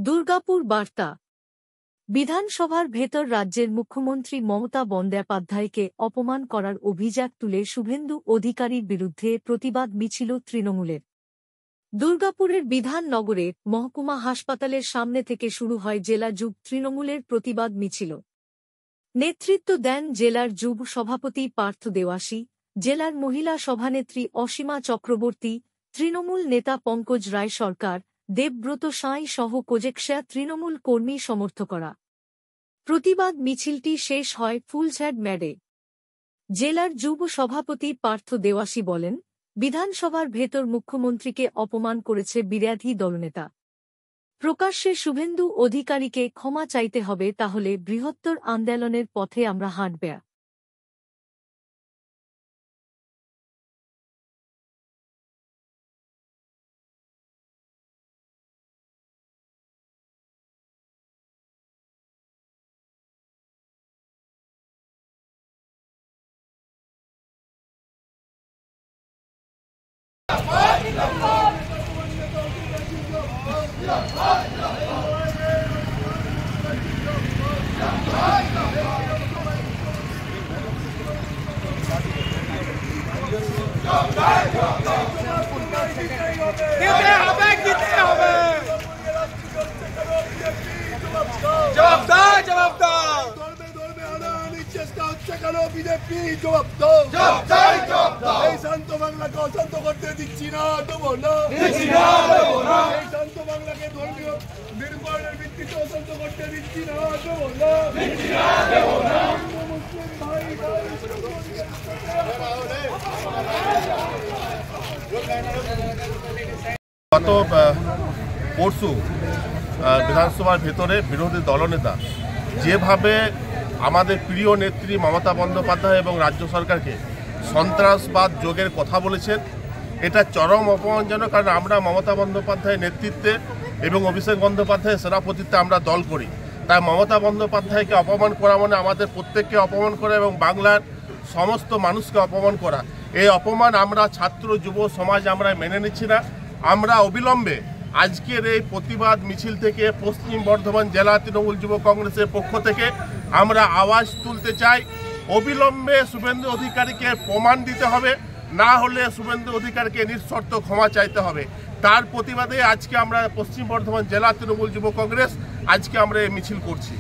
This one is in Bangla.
দুর্গাপুর বার্তা। বিধানসভার ভেতর রাজ্যের মুখ্যমন্ত্রী মমতা বন্দ্যোপাধ্যায়কে অপমান করার অভিযোগ তুলে শুভেন্দু অধিকারীর বিরুদ্ধে প্রতিবাদ মিছিল তৃণমূলের। দুর্গাপুরের বিধাননগরে মহকুমা হাসপাতালের সামনে থেকে শুরু হয় জেলা যুব তৃণমূলের প্রতিবাদ মিছিল। নেতৃত্ব দেন জেলার যুব সভাপতি পার্থ দেওয়াসী, জেলার মহিলা সভানেত্রী অসীমা চক্রবর্তী, তৃণমূল নেতা পঙ্কজ রায় সরকার, দেবব্রত সাঁই সহ কোজেকশা তৃণমূল কর্মী সমর্থকরা। প্রতিবাদ মিছিলটি শেষ হয় ফুলঝাড় ম্যাডে। জেলার যুব সভাপতি পার্থ দেওয়াসী বলেন, বিধানসভার ভেতর মুখ্যমন্ত্রীকে অপমান করেছে বিরোধী দলনেতা। প্রকাশ্যে শুভেন্দু অধিকারীকে ক্ষমা চাইতে হবে, তাহলে বৃহত্তর আন্দোলনের পথে আমরা হাঁটব। বিজেপি জবাব দাও। এই শান্ত বাংলাকে অশান্ত করতে দিচ্ছি না, দেবো না। এই শান্ত বাংলাকে ধর্মীয় নির্বাচনের ভিত্তিতে অশান্ত করতে দিচ্ছি না, দেবো না। মুসলিম ভাই গত পরশু বিধানসভার ভেতরে বিরোধী দলনেতা যেভাবে আমাদের প্রিয় নেত্রী মমতা বন্দ্যোপাধ্যায় এবং রাজ্য সরকারকে সন্ত্রাসবাদ যোগের কথা বলেছেন, এটা চরম অপমানজনক। কারণ আমরা মমতা বন্দ্যোপাধ্যায়ের নেতৃত্বে এবং অভিষেক বন্দ্যোপাধ্যায়ের সেনাপতিত্বে আমরা দল করি। তাই মমতা বন্দ্যোপাধ্যায়কে অপমান করা মানে আমাদের প্রত্যেককে অপমান করা এবং বাংলার সমস্ত মানুষকে অপমান করা। এই অপমান আমরা ছাত্র যুব সমাজ আমরা মেনে নিচ্ছি না। আমরা অবিলম্বে আজকের এই প্রতিবাদ মিছিল থেকে পশ্চিম বর্ধমান জেলা তৃণমূল যুব কংগ্রেসের পক্ষ থেকে আমরা আওয়াজ তুলতে চাই, অবিলম্বে শুভেন্দু অধিকারীকে প্রমাণ দিতে হবে, না হলে শুভেন্দু অধিকারীকে নিঃশর্ত ক্ষমা চাইতে হবে। তার প্রতিবাদে আজকে আমরা পশ্চিম বর্ধমান জেলা তৃণমূল যুব কংগ্রেস আজকে আমরা এই মিছিল করছি।